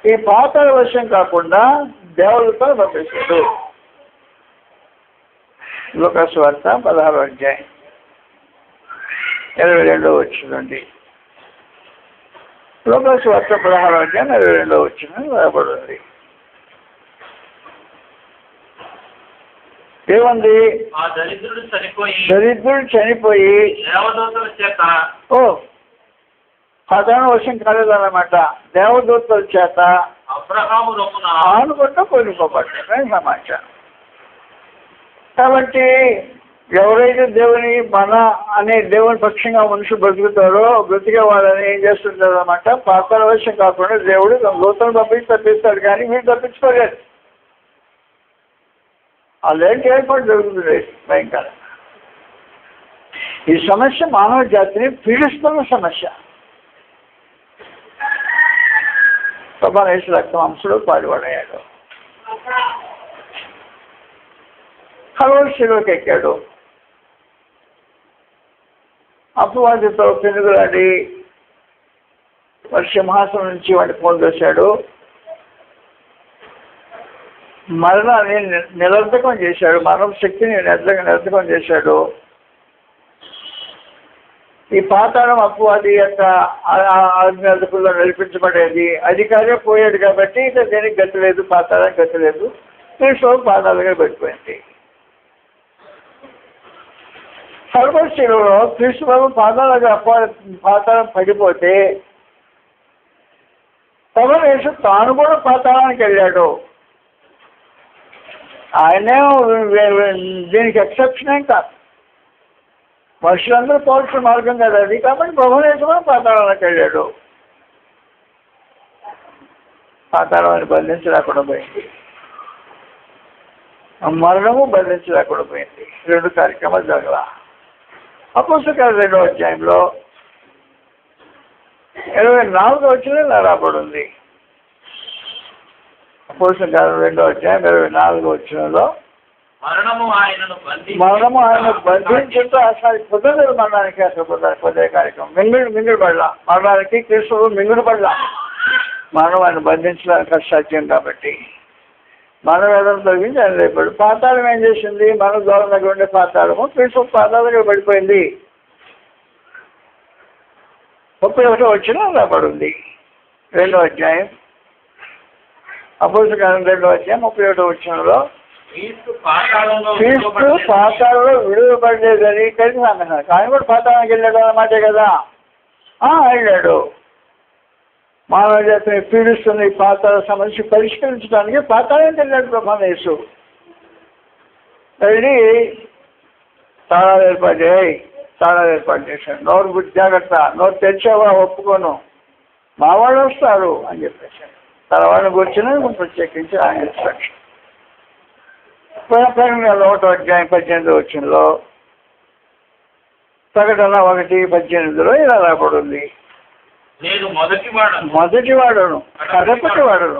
ఈ పాతాళ వర్షం కాకుండా దేవుడితో పంపిస్తాడు. లూకాసు వార్త 16వ అధ్యాయం 22వ వచనం. లూకాసు వార్త 16వ అధ్యాయం 22వ వచనం రాయబడింది. ఏమంది? దరిద్రుడు చనిపోయి దేవదూతల చేత సాధారణ వర్షం కాలేదన్నమాట. దేవదూతల చేత అబ్రహాము రొమ్మున ఆనుకుంటూ కొనుక్కోబడ్డారని సమాచారం. కాబట్టి ఎవరైతే దేవుని మన అనే దేవుని పక్షంగా మనుషులు బ్రతుకుతారో బ్రతికే వాళ్ళని ఏం చేస్తుంటారు అన్నమాట? పాతాళ వర్షం కాకుండా దేవుడు దూతను పంపించి తప్పిస్తాడు. కానీ వీళ్ళు తప్పించుకోలేదు. అలాంటి ఏర్పాటు జరుగుతుంది భయంకరంగా. ఈ సమస్య మానవ జాతిని పీడిస్తున్న సమస్య. ప్రభానేశ్వర రక్తవంశుడు పాల్పడయ్యాడు. కలవరిశిలోకి ఎక్కాడు. అపవాదితో పెనుగులాడి వాడి సింహాసనం నుంచి వాడిని పొందొచ్చాడు. మరణాన్ని నిరర్ధకం చేశాడు, మరణ శక్తిని నిరర్ధకం చేశాడు. ఈ పాతాళం అపవాది యొక్క ఆజ్ఞాతకుల్లో నడిపించబడేది, అధికారే పోయాడు కాబట్టి ఇక దేనికి గతి లేదు, పాతాళానికి గతి లేదు. క్రీస్తు పాతాళంగా పడిపోయింది. సర్వశిలో క్రీస్తు బాబు పాతాళం పడిపోతే పవనేసు తాను కూడా పాతాళానికి వెళ్ళాడు. ఆయనే దీనికి ఎక్సెప్షన్ ఏం కాదు. మనుషులందరూ పోల్చిన మార్గం కదా అది. కాబట్టి ప్రభునేసు కూడా పాతాళానికి వెళ్ళాడు. పాతాళాన్ని బంధించలేకుండా పోయింది, మరణము బంధించలేకుండా పోయింది. 2 కార్యక్రమాలు జరగల. అపోస్తలుల 2వ అధ్యాయంలో 24వ వచనం రాబడి ఉంది. అపోస్తలుల 2వ అధ్యాయం 24వ వచనంలో మరణము ఆయనను బంధించుంటూ అసలు కుదరదు. మరణానికి అసలు కుదరే కార్యక్రమం మింగుడు పడలా. మరణానికి క్రీస్తు మింగుడు పడలా. మరణం ఆయన బంధించడానికి అసాధ్యం కాబట్టి మన వేదన తొలగించి ఆయన లేపాడు. పాతాళం ఏం చేసింది? మన దూరం దగ్గర ఉండే పాతాళము క్రీస్తు పాతాళం దగ్గర పడిపోయింది. 31వ వచనం రాబడి ఉంది. 2వ అధ్యాయం అపోస్తలుల 2వ అధ్యాయం 31వ వచనంలో క్రీస్తు పాతాళంలో విడుదలపడలేదని కలిసి అన్నారు. ఆయన కూడా పాతాళానికి వెళ్ళాడు అన్నమాటే కదా. వెళ్ళాడు. మానవ జాతిని పీడిస్తున్న ఈ పాతాళ సమస్య పరిష్కరించడానికి పాతాళానికి వెళ్ళాడు ప్రభువైన యేసు. వెళ్ళి తాళాలు ఏర్పాటు చేశాడు. నోరు జాగ్రత్త, నోరు తెచ్చావా ఒప్పుకోను, మా వాళ్ళు వస్తారు అని చెప్పేశాడు. తన వాళ్ళని కూర్చొని ప్రత్యేకించి ఆయన ఇన్స్ట్రక్షన్. 1వ అధ్యాయం 18వ వచనంలో ప్రకటన 1:18లో ఇలా రాబడి ఉంది. నేను మొదటివాడను కడపటివాడను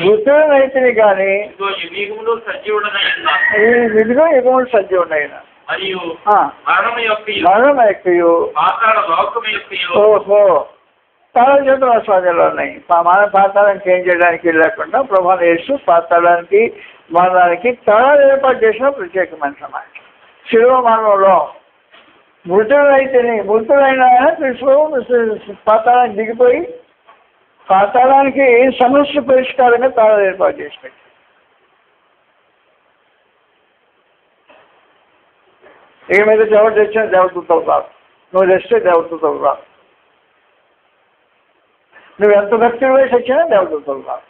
మృతుడనైతిని గాని ఇదిగో యుగములు సజీవుడైన మరణమయొక్కయు ఓహో తాళ చేతుల స్వాధీనంలో ఉన్నాయి. మన పాతాళానికి ఏం చేయడానికి లేకుండా ప్రభువైన యేసు పాతాళానికి మరణానికి తాళాలు ఏర్పాటు చేసిన ప్రత్యేకమైన సమాజం. శిలువ మరణంలో మృతుడైన క్రీస్తు పాతాళానికి దిగిపోయి పాతాళానికి సమస్య పరిష్కారంగా తాళాలు ఏర్పాటు చేసి పెట్టారు. ఇక మీద ఎవరు తెచ్చిన దేవదూతలు రావు, నువ్వు తెస్తే దేవదూతలు రావు, నువ్వు ఎంత భక్తులు వేసి వచ్చినా దేవదూతలు రావు.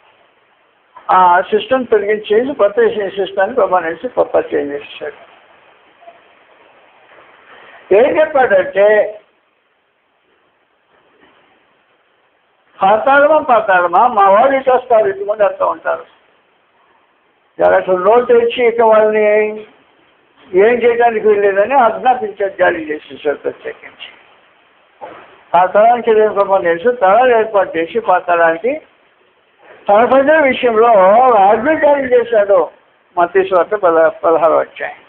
ఆ సిస్టమ్ తొలగించేసి కొత్త సిస్టాన్ని ప్రమాణించి కొత్త చేంజ్ చేశాడు. ఏం చెప్పాడంటే పాతాళమా మా వాళ్ళు ఇటు వస్తారు, ఇటుకుంటే వస్తూ ఉంటారు. అసలు నోటు తెచ్చి ఇక వాళ్ళని ఏం చేయడానికి వీల్లేదని ఆజ్ఞాపించారు, జారీ చేసేసారు ప్రత్యేకించి. పాతాళానికి ప్రమాణించి తలాలు ఏర్పాటు చేసి పాతాళానికి తన ప్రజల విషయంలో ఆజ్ఞ జారీ చేశాడు. మత్తయి సువార్త 16వ అధ్యాయం.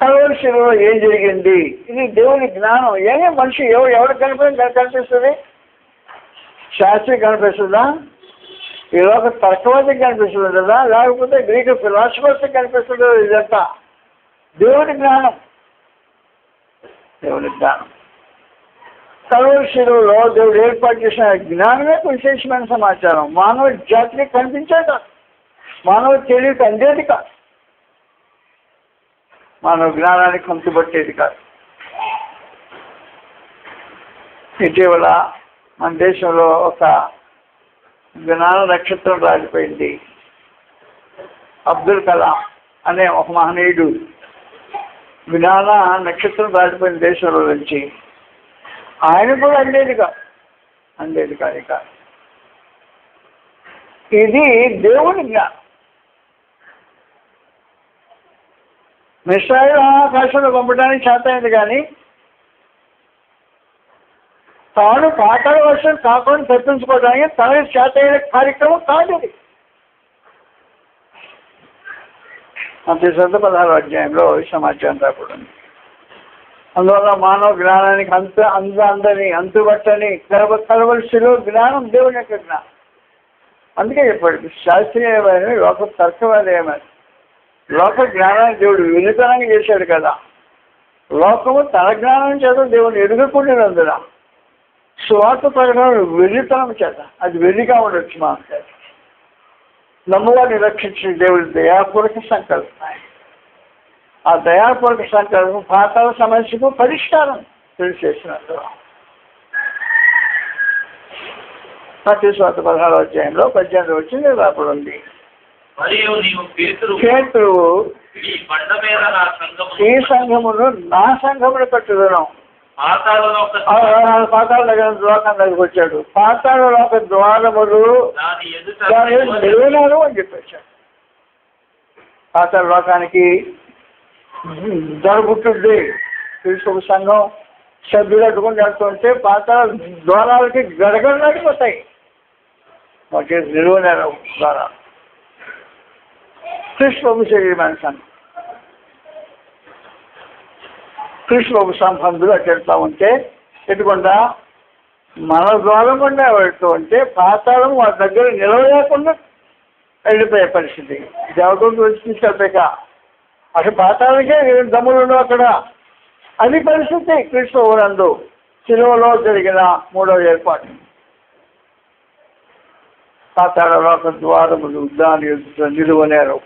కల్వరిలో ఏం జరిగింది? ఇది దేవుని జ్ఞానం. ఏమే మనిషి ఎవరికి కనిపిస్తుంది? శాస్త్రి కనిపిస్తుందా? ఈ లోక తర్కవాదికి కనిపిస్తుంది కదా, లేకపోతే గ్రీకు ఫిలాసఫర్స్కి కనిపిస్తుంది? ఇదంతా దేవుని జ్ఞానం. కల్వరిలో దేవుడు ఏర్పాటు చేసిన జ్ఞానమే విశేషమైన సమాచారం. మానవ జాతికి కనిపించేది కాదు, మానవ తెలివికి అందేది కాదు, మానవ జ్ఞానానికి కంతుపట్టేది కాదు. ఇటీవల మన దేశంలో ఒక జ్ఞాన నక్షత్రం రాలిపోయింది. అబ్దుల్ కలాం అనే ఒక మహనీయుడు జ్ఞాన నక్షత్రం రాలిపోయిన దేశంలో నుంచి. ఆయన కూడా అందేది కాదు ఇక. ఇది దేవుని జ్ఞానం. మిస్రాయిల్ ఆకాశంలో పంపడానికి చేత అయింది కానీ తాను పాతాళ వర్షం కాకుండా తప్పించుకోవడానికి తనకి చేత అయిన కార్యక్రమం కాదు ఇది. మత్తయి 16వ అధ్యాయంలో ఈ సమాచారం రాకూడదు. అందువల్ల మానవ జ్ఞానానికి అంతుబట్టని కలవలసిలో జ్ఞానం దేవుని యొక్క జ్ఞానం. అందుకే చెప్పాడు శాస్త్రీయమైన లోక తర్కవాదేమని. లోక జ్ఞానాన్ని దేవుడు వినూతనంగా చేశాడు కదా. లోకము తన జ్ఞానం చేత దేవుని ఎదుర్కొంటున్నందున స్వార్థ ప్రకటన వెర్రితనం చేత అది వెర్రిగా ఉండొచ్చు మా నమ్మువారిని రక్షించిన దేవుడి దయాపూర్వక సంకల్పం. ఆ దయాపూర్వక సంకల్పం పాతాల సమస్యకు పరిష్కారం తెలిసేసినట్టు. మత్తయి సువార్త 16వ అధ్యాయంలో 18 వచ్చింది రాబడి ఉంది. పేతురు ఈ సంఘమును నా సంఘమును కట్టుదను. పాతాళ దగ్గరకు వచ్చాడు. పాతాళ లోక ద్వారములు నిలువనారు అని చెప్పేశాడు. పాతాళ లోకానికి దొరబుట్టుంది. క్రీస్తు సంఘం సభ్యులు అడ్డుకొని వెళ్తుంటే పాతాళ ద్వారాలకి గడగడలాడిపోతాయి. వాటి నిలువనారు ద్వారాలు. కృష్ణబాబు శరీరమైన సంఘం. కృష్ణబాబు సంబంధులు అటు వెళ్తూ ఉంటే ఎటుకుండా మన ద్వారం గుండా వెళ్తూ ఉంటే పాతాళం వారి దగ్గర నిలవలేకుండా వెళ్ళిపోయే పరిస్థితి. దేవతలు వచ్చి తీసుకెళ్తాక అసలు పాతాళకే దమ్ములు ఉండవు అక్కడ. అది పరిస్థితి కృష్ణబాబు శిలువలో జరిగిన 3వ ఏర్పాటు. పాతాళ లోక ద్వారములు దాని నిలువనేరు.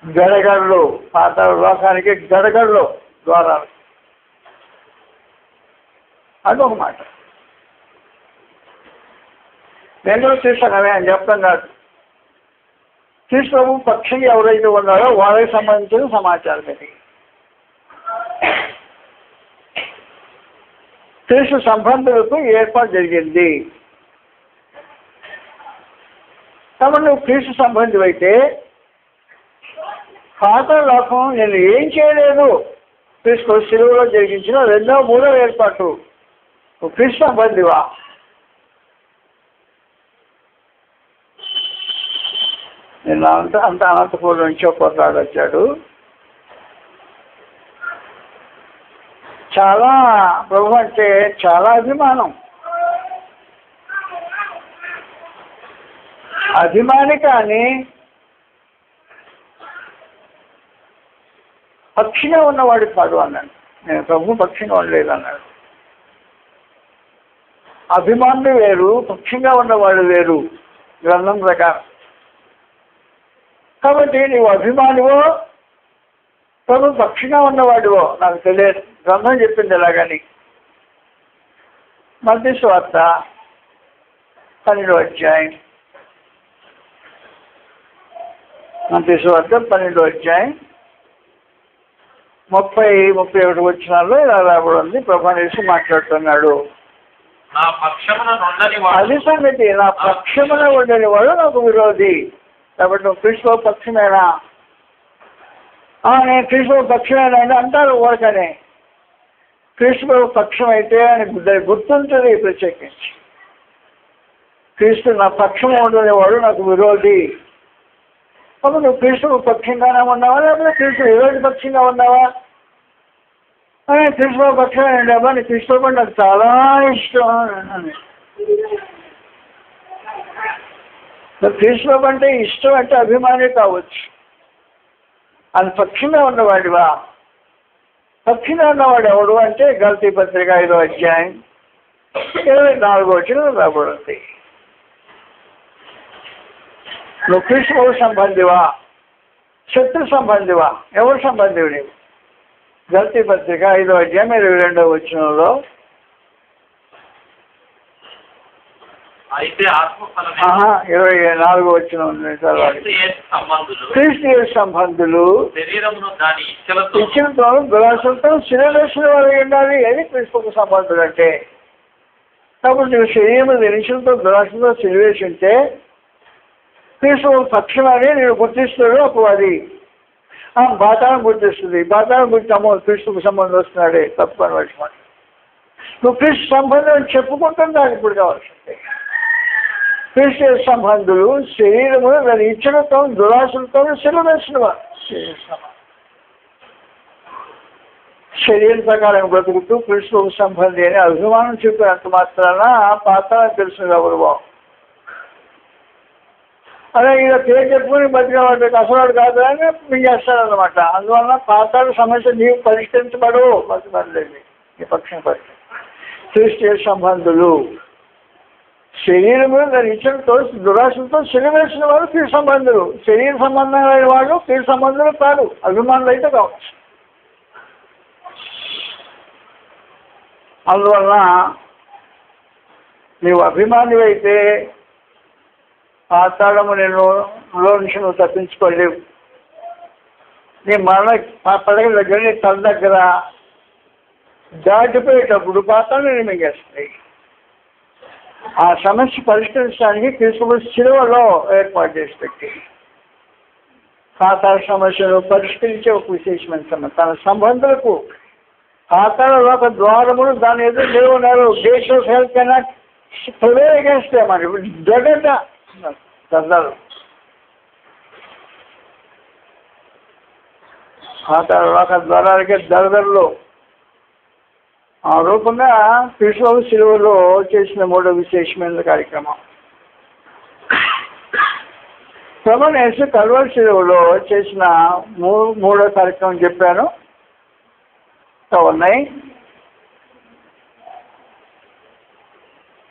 గడగడలు పాతాళ లోకానికి గడగడలు ద్వారాలు. అదొక మాట. నేను చూసాను అని చెప్తాం కాదు. కృష్ణబాబు పక్షంగా ఎవరైతే ఉన్నారో వాళ్ళకి సంబంధించిన సమాచారం ఇది. కృష్ణ సంబంధులకు ఏర్పాటు జరిగింది. కాబట్టి నువ్వు కృష్ణ సంబంధం అయితే పాతాళ లోకం నేను ఏం చేయలేదు. కృష్ణ శిలువలో జరిగించిన 2వ 3వ ఏర్పాటు. నువ్వు కృష్ణ సంబంధివా? నిన్న అంత అనంతపురం నుంచి ఒక వచ్చాడు. చాలా ప్రభు అంటే చాలా అభిమాని కానీ పక్షిగా ఉన్నవాడు కాదు అన్నాడు. నేను ప్రభు పక్షిగా ఉండలేదు అన్నాడు. అభిమానులు వేరు, పక్షిగా ఉన్నవాడు వేరు గ్రంథం ప్రకారం. కాబట్టి నీవు అభిమానివో ప్రభు పక్షిగా ఉన్నవాడివో నాకు తెలియదు. గ్రంథం చెప్పింది ఎలాగని. మత్తయి సువార్త 12వ అధ్యాయం. మత్తయి సువార్త 12వ అధ్యాయం 30-31 వచనాల్లో ఇలా రాబడి ఉంది. ప్రభు యేసు మాట్లాడుతున్నాడు. అది సంగతి, నా పక్షమున ఉండని వాడు నాకు విరోధి. కాబట్టి నువ్వు కృష్ణ పక్షమేనా? నేను కృష్ణ పక్షమేనా అని అంటారు ఊరకనే. కృష్ణ పక్షం అయితే అని గుర్తుంటుంది ప్రత్యేకించి. కృష్ణ నా పక్షం ఉండని వాడు నాకు విరోధి. కాబట్టి నువ్వు కృష్ణ పక్షంగానే ఉన్నావా లేకపోతే కృష్ణ విరోధి పక్షంగా ఉన్నావా? కృష్ణ పక్షమేనండి అబ్బా, నీ కృష్ణ కూడా నాకు చాలా ఇష్టం. కృష్ణ అంటే ఇష్టం అంటే అభిమాని కావచ్చు. అది పక్షిగా ఉన్నవాడివా? పక్షిగా ఉన్నవాడు ఎవడు అంటే గల్తీ పత్రిక 5వ అధ్యాయం 24వ వచనం రాబడింది. నువ్వు కృష్ణ సంబంధివా శత్రు సంబంధివా? ఎవరు సంబంధివు నీవు? గల్తీ పత్రిక 5వ అధ్యాయం 22వ వచనంలో అయితే 24వ వచనం క్రీస్తు సంబంధులు ఇచ్చినతో దురాశలతో శిరవేసిన వారు ఉండాలి. అది క్రీస్తు సంబంధులు అంటే. కాబట్టి నువ్వు శరీరం నిరీక్షలతో దురాశలతో శిరవేసి ఉంటే క్రీస్తు పక్షమని నేను గుర్తిస్తాడు. అప్పుడు అది బాతాను గుర్తిస్తుంది. బాతాను గుర్తమ్మో క్రీస్తుకు సంబంధం వస్తున్నాడే తప్పు అని వచ్చి నువ్వు క్రీస్తు సంబంధం చెప్పుకుంటాను. దానికి ఇప్పుడు కావాల్సింది క్రీస్తు సంబంధులు శరీరము దాని ఇచ్చలతో దురాశలతో శిలవేసిన వారు. శరీర ప్రకారం బ్రతుకుతూ కృష్ణుడు సంబంధి అని అభిమానం చూపినంత మాత్రాన పాతాళం తెలుసు ఎవరు బాబు. అదే ఇలా పేరు చెప్పుకుని బతికిన వాడు అసలు కాదు అని మింగేస్తారనమాట. అందువలన పాతాళ సమస్య నీవు పరిష్కరించబడు బతుకలేదు ఈ పక్షం పరిస్థితి. క్రిస్టియన్ సంబంధులు శరీరము దాని ఇచ్చలతో దురాశలతో శరీరేసిన వారు కీడు సంబంధులు. శరీర సంబంధమైన వాళ్ళు కీడు సంబంధులు కాదు, అభిమానులు అయితే కావచ్చు. అందువలన నీవు అభిమాని అయితే పాతాళము నేను నుంచి నువ్వు తప్పించుకోలేవు. నీ మరణ పడగ దగ్గర నీ తల దగ్గర దాటిపోయేటప్పుడు పాతాళం నేను మింగేస్తాయి. ఆ సమస్య పరిష్కరించడానికి క్రీస్తు శిలువలో ఏర్పాటు చేసి పెట్టి పాతాళ సమస్యను పరిష్కరించే ఒక విశేషమైన సమస్య. తన సంబంధులకు పాతాళలో ఒక ద్వారమును దాని ఎదురు లేవున్నారు. Gates of hell cannot prevail against them అని దర్దాలు పాతాళలో ఒక ద్వారాలకే దరదరలో ఆ రూపంగా క్రీస్తు శిలువలో చేసిన మూడో విశేషమైన కార్యక్రమం. ప్రభువైన యేసు కల్వరి శిలువలో చేసిన మూడో కార్యక్రమం చెప్పాను ఉన్నాయి.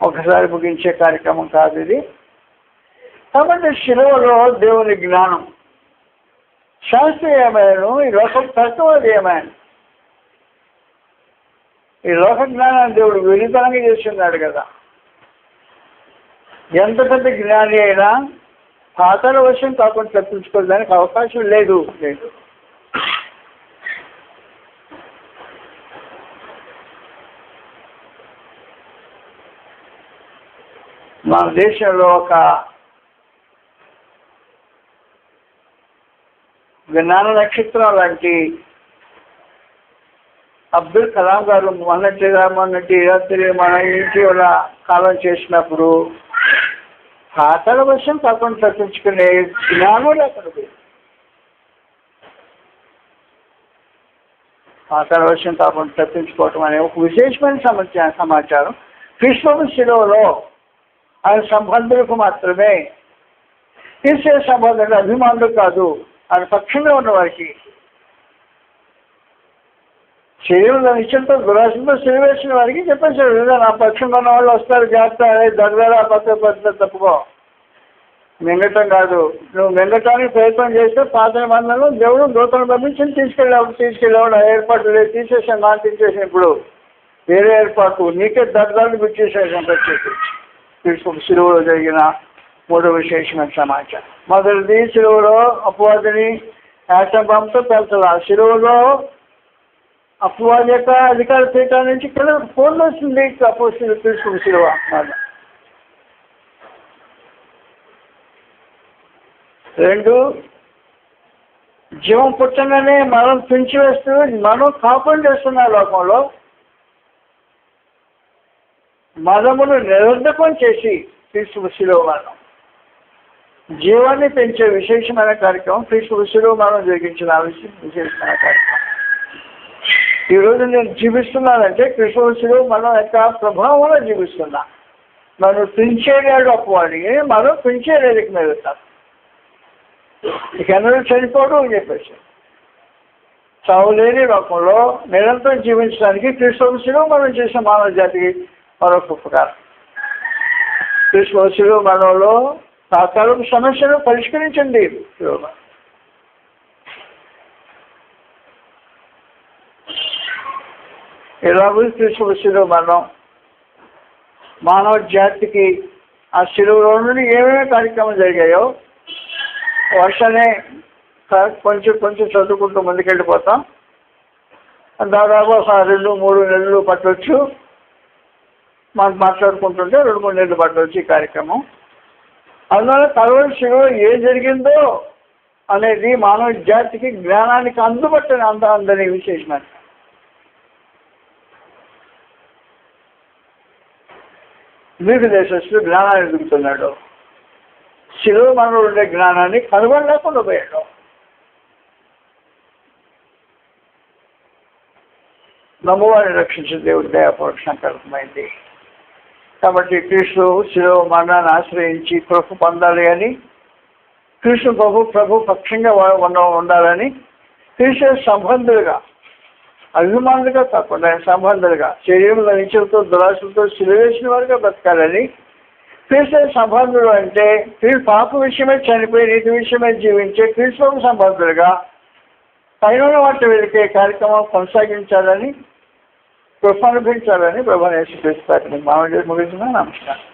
ఒకసారి ముగించే కార్యక్రమం కాదు ఇది. కాబట్టి శిలువలో దేవుని జ్ఞానం శాస్త్రీయమైన ఈ లోకం తత్వదేయమైన ఈ లోక జ్ఞానాన్ని దేవుడు విరితనంగా చేస్తున్నాడు కదా. ఎంత పెద్ద జ్ఞాని అయినా పాతాళ వశం కాకుండా తప్పించుకోవడానికి అవకాశం లేదు. మన దేశంలో ఒక జ్ఞాన నక్షత్రం లాంటి అబ్దుల్ కలాం గారు మొన్నటి రాత్రి మన ఇటీవల కాలం చేసినప్పుడు పాతాళ వశం కాకుండా తప్పించుకునే జ్ఞానం లేకుండా పాతాళ వశం కాకుండా తప్పించుకోవటం అనే ఒక విశేషమైన సమాచారం క్రీస్తు శిలువలో ఆయన సంబంధులకు మాత్రమే. తీసే సంబంధులు అభిమానులు కాదు, ఆయన పక్షంగా ఉన్న వారికి. శరీరంలో నిశ్చయంతో దురాశంతో శరీరేసిన వారికి చెప్పేసాడు, నా పక్షంగా ఉన్న వాళ్ళు వస్తారు జాగ్రత్త, దగ్గర పద్ధతి తప్పుకో. మింగటం కాదు, నువ్వు మింగటానికి ప్రయత్నం చేస్తే పాత మందలో దేవుడు దూతను పంపించి తీసుకెళ్ళేవాడు. ఆ ఏర్పాటు లేదు, తీసేసాను నాకు తీసేసాను. ఇప్పుడు వేరే ఏర్పాటు నీకే దర్దాలు గుర్చేసాను. వచ్చేసి తీసుకు శిలువలో జరిగిన మూడో విశేషమైన సమాచారం. మొదటిది శిలువలో అపవాదిని యాటంబంతో పెంచాలి. ఆ శిలువలో అపవాది యొక్క అధికార పీఠం నుంచి ఇక్కడ ఫోన్లో వచ్చింది అపోస్తులు తీసుకుని శిలువ. రెండు, జీవం పుట్టగానే మనం తుంచివేస్తూ మనం కాపం చేస్తున్న లోకంలో మదమును నిరర్ధకం చేసి క్రీస్తు శిలువ మరణం జీవాన్ని పెంచే విశేషమైన కార్యక్రమం క్రీస్తు శిలువ మరణం జరిగించిన విశేషమైన కార్యక్రమం. ఈరోజు నేను జీవిస్తున్నానంటే క్రీస్తు శిలువ మరణం యొక్క ప్రభావంలో జీవిస్తున్నా. మనం తుంచేలేడు అప్పవాడికి, మనం తుంచేలేడికి మీద ఇక ఎన్నడూ చనిపోవడం అని చెప్పేసి చావులేని లోకంలో నిరంతరం జీవించడానికి క్రీస్తు శిలువ మనం చేసిన మానవ జాతికి మరొక ఉపకారం. క్రీస్తు శిలువ మరణంలో తాత్కాలిక సమస్యను పరిష్కరించండి. ఎలాగో క్రీస్తు శిలువ మరణం మానవ జాతికి ఆ శిలువలో నుండి ఏమేమి కార్యక్రమం జరిగాయో వర్షాన్ని కొంచెం చదువుకుంటూ ముందుకెళ్ళిపోతాం. దాదాపు ఒక 2-3 నెలలు పట్టవచ్చు. మనం మాట్లాడుకుంటుంటే 2-3 నెలలు పట్టవచ్చు ఈ కార్యక్రమం. అందువల్ల కల్వరి శిలువలో ఏం జరిగిందో అనేది మానవ జాతికి జ్ఞానానికి అందుబట్టని అందని విశేషమైన గ్రీకు దేశస్తుడు జ్ఞానాన్ని ఎదుగుతున్నాడు. శిలువ మనలో ఉండే జ్ఞానాన్ని కనుగొనలేకుండా పోయాడు. నమ్మువారిని రక్షించే దేవుడి దయాపూర్వక సంకల్పమైంది. కాబట్టి క్రీస్తు శిలువ మరణాన్ని ఆశ్రయించి కృప పొందాలి అని, క్రీస్తు ప్రభు పక్షంగా ఉండాలని, క్రీస్తు సంబంధులుగా, అభిమానులుగా కాకుండా సంబంధాలుగా, శరీరంలో నిత్యంతో దురాశలతో సిలువేసిన వారుగా బతకాలని, క్రీస్తు సంబంధులు అంటే పాప విషయమే చనిపోయి నీతి విషయమే జీవించే క్రీస్తు సంబంధులుగా పైన వాటి వెలికే కార్యక్రమం కొనసాగించాలని, కృప అనుభవించాలని ప్రభువుని యేసుక్రీస్తు ముగించిన నమస్కారం.